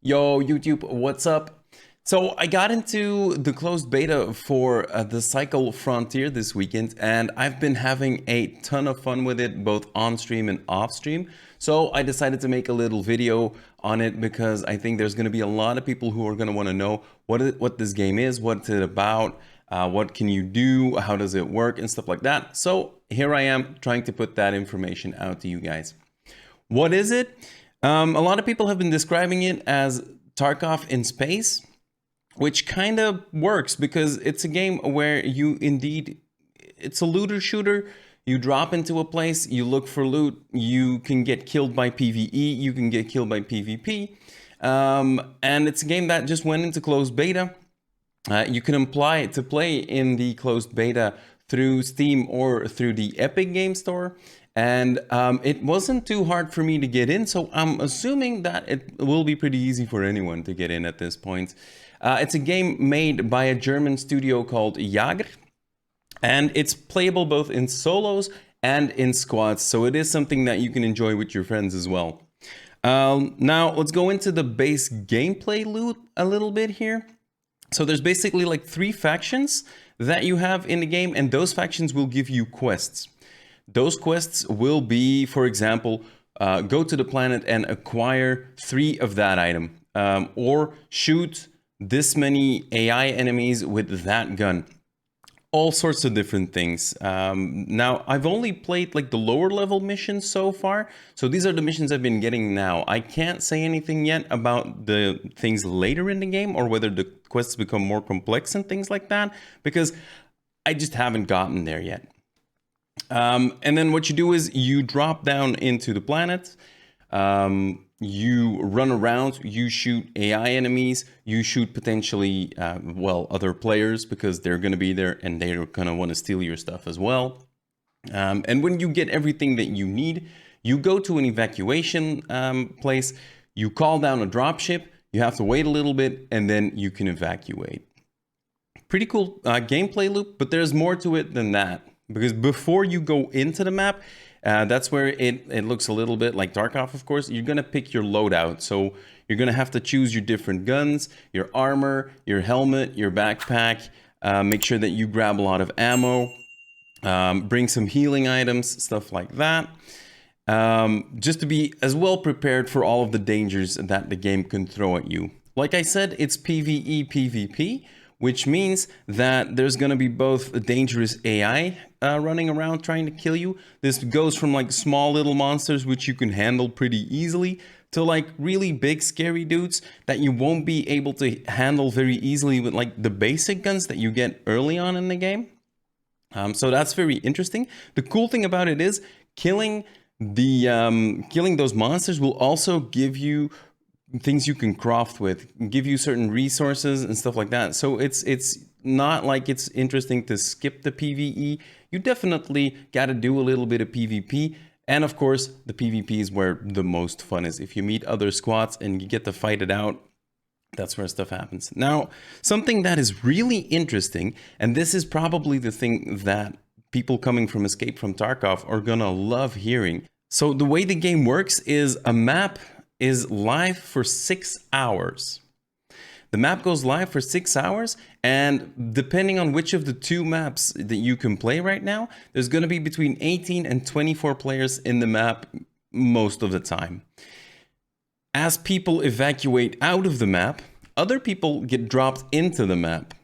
Yo, YouTube, what's up? So I got into the closed beta for the Cycle Frontier this weekend, and I've been having a ton of fun with it, both on stream and off stream. So I decided to make a little video on it because I think there's going to be a lot of people who are going to want to know what this game is, what's it about, what can you do, how does it work, and stuff like that. So here I am trying to put that information out to you guys. What is it? A lot of people have been describing it as Tarkov in space, which kind of works because it's a game where it's a looter shooter. You drop into a place, you look for loot, you can get killed by PvE, you can get killed by PvP. And it's a game that just went into closed beta. You can apply to play in the closed beta through Steam or through the Epic Game Store. And it wasn't too hard for me to get in, so I'm assuming that it will be pretty easy for anyone to get in at this point. It's a game made by a German studio called Jager, and it's playable both in solos and in squads, so it is something that you can enjoy with your friends as well. Now, let's go into the base gameplay loop a little bit here. So there's basically like 3 factions that you have in the game, and those factions will give you quests. Those quests will be, for example, go to the planet and acquire 3 of that item, or shoot this many AI enemies with that gun. All sorts of different things. Now, I've only played like the lower level missions so far, so these are the missions I've been getting now. I can't say anything yet about the things later in the game or whether the quests become more complex and things like that, because I just haven't gotten there yet. And then what you do is you drop down into the planet, you run around, you shoot AI enemies, you shoot potentially, other players because they're going to be there and they're going to want to steal your stuff as well. And when you get everything that you need, you go to an evacuation place, you call down a dropship, you have to wait a little bit, and then you can evacuate. Pretty cool gameplay loop, but there's more to it than that. Because before you go into the map, that's where it looks a little bit like Tarkov, of course. You're going to pick your loadout. So you're going to have to choose your different guns, your armor, your helmet, your backpack. Make sure that you grab a lot of ammo. Bring some healing items, stuff like that. Just to be as well prepared for all of the dangers that the game can throw at you. Like I said, it's PvE, PvP, which means that there's going to be both a dangerous AI running around trying to kill you. This goes from like small little monsters, which you can handle pretty easily, to like really big scary dudes that you won't be able to handle very easily with like the basic guns that you get early on in the game. So that's very interesting. The cool thing about it is killing those monsters will also give you things you can craft with, give you certain resources and stuff like that. So it's not like it's interesting to skip the PvE. You definitely got to do a little bit of PvP. And of course, the PvP is where the most fun is. If you meet other squads and you get to fight it out, that's where stuff happens. Now, something that is really interesting, and this is probably the thing that people coming from Escape from Tarkov are gonna love hearing. So the way the game works is a map is live for 6 hours. The map goes live for 6 hours, and depending on which of the 2 maps that you can play right now, there's going to be between 18 and 24 players in the map most of the time. As people evacuate out of the map, other people get dropped into the map.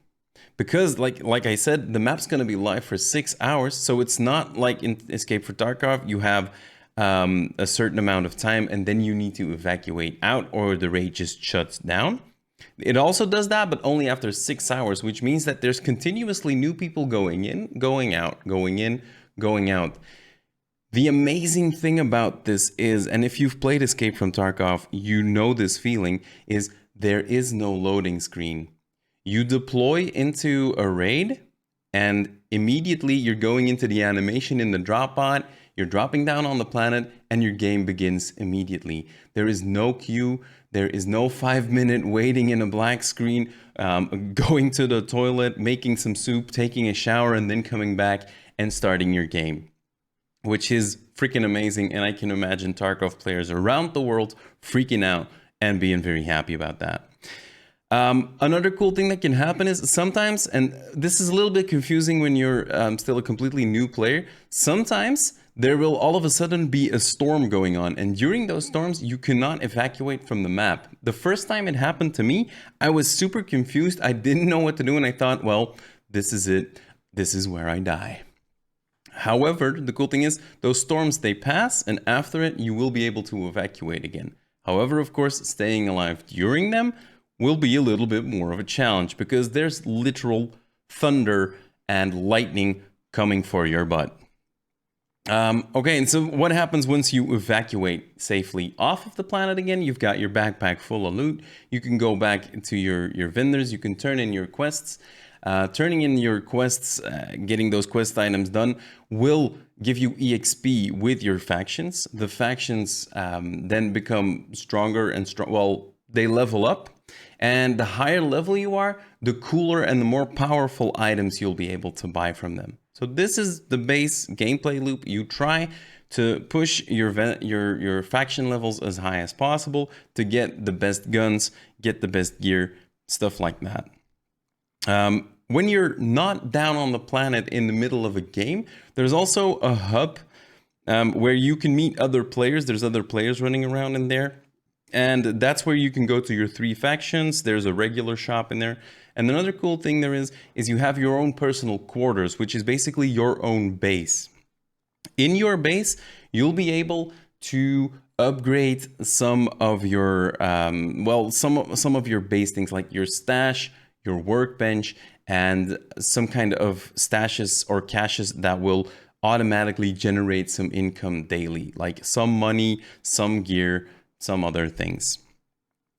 Because, like I said, the map's going to be live for 6 hours, so it's not like in Escape for Tarkov, you have a certain amount of time and then you need to evacuate out or the raid just shuts down. It also does that, but only after 6 hours, which means that there's continuously new people going in, going out, going in, going out. The amazing thing about this is, and if you've played Escape from Tarkov, you know this feeling, is there is no loading screen. You deploy into a raid and immediately you're going into the animation in the drop pod. You're dropping down on the planet and your game begins immediately. There is no queue. There is no 5-minute waiting in a black screen, going to the toilet, making some soup, taking a shower, and then coming back and starting your game, which is freaking amazing. And I can imagine Tarkov players around the world freaking out and being very happy about that. Another cool thing that can happen is sometimes, and this is a little bit confusing when you're still a completely new player, sometimes there will all of a sudden be a storm going on, and during those storms you cannot evacuate from the map. The first time it happened to me, I was super confused. I didn't know what to do, and I thought, well, this is it. This is where I die. However, the cool thing is those storms, they pass, and after it you will be able to evacuate again. However, of course, staying alive during them will be a little bit more of a challenge because there's literal thunder and lightning coming for your butt. Okay, and so what happens once you evacuate safely off of the planet again? You've got your backpack full of loot. You can go back to your vendors. You can turn in your quests. Turning in your quests, getting those quest items done will give you EXP with your factions. The factions then become stronger and well, they level up. And the higher level you are, the cooler and the more powerful items you'll be able to buy from them. So this is the base gameplay loop. You try to push your faction levels as high as possible to get the best guns, get the best gear, stuff like that. When you're not down on the planet in the middle of a game, there's also a hub where you can meet other players. There's other players running around in there. And that's where you can go to your 3 factions. There's a regular shop in there. And another cool thing there is you have your own personal quarters, which is basically your own base. In your base, you'll be able to upgrade some of your, some of your base things like your stash, your workbench, and some kind of stashes or caches that will automatically generate some income daily, like some money, some gear, some other things.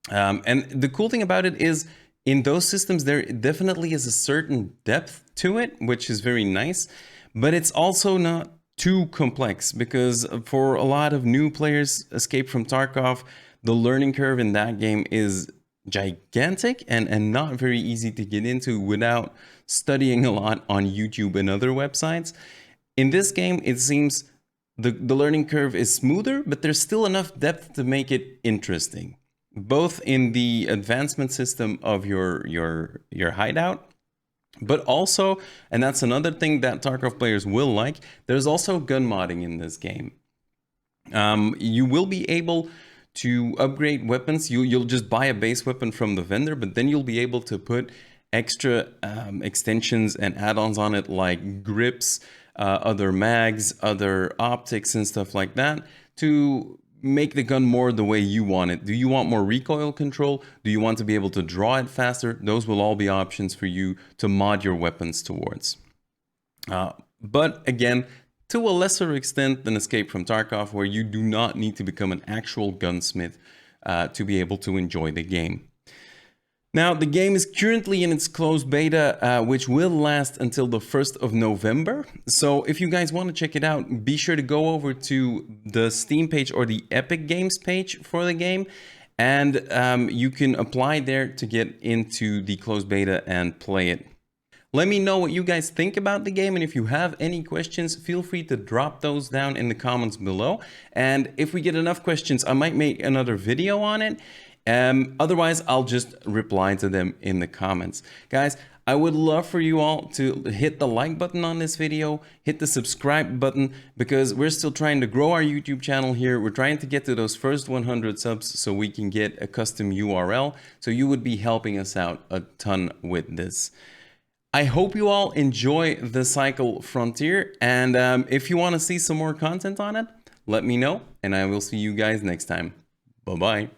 And the cool thing about it is in those systems, there definitely is a certain depth to it, which is very nice, but it's also not too complex because for a lot of new players, Escape from Tarkov, the learning curve in that game is gigantic and not very easy to get into without studying a lot on YouTube and other websites. In this game, it seems the learning curve is smoother, but there's still enough depth to make it interesting, both in the advancement system of your hideout, but also, and that's another thing that Tarkov players will like, there's also gun modding in this game. You will be able to upgrade weapons. You'll just buy a base weapon from the vendor, but then you'll be able to put extra extensions and add-ons on it like grips, other mags, other optics and stuff like that to make the gun more the way you want it. Do you want more recoil control? Do you want to be able to draw it faster? Those will all be options for you to mod your weapons towards. But again, to a lesser extent than Escape from Tarkov, where you do not need to become an actual gunsmith to be able to enjoy the game. Now, the game is currently in its closed beta, which will last until the 1st of November. So if you guys want to check it out, be sure to go over to the Steam page or the Epic Games page for the game. And you can apply there to get into the closed beta and play it. Let me know what you guys think about the game, and if you have any questions, feel free to drop those down in the comments below. And if we get enough questions, I might make another video on it. Otherwise, I'll just reply to them in the comments. Guys, I would love for you all to hit the like button on this video, hit the subscribe button, because we're still trying to grow our YouTube channel here. We're trying to get to those first 100 subs so we can get a custom URL. So you would be helping us out a ton with this. I hope you all enjoy the Cycle Frontier, and if you want to see some more content on it, let me know, and I will see you guys next time. Bye-bye.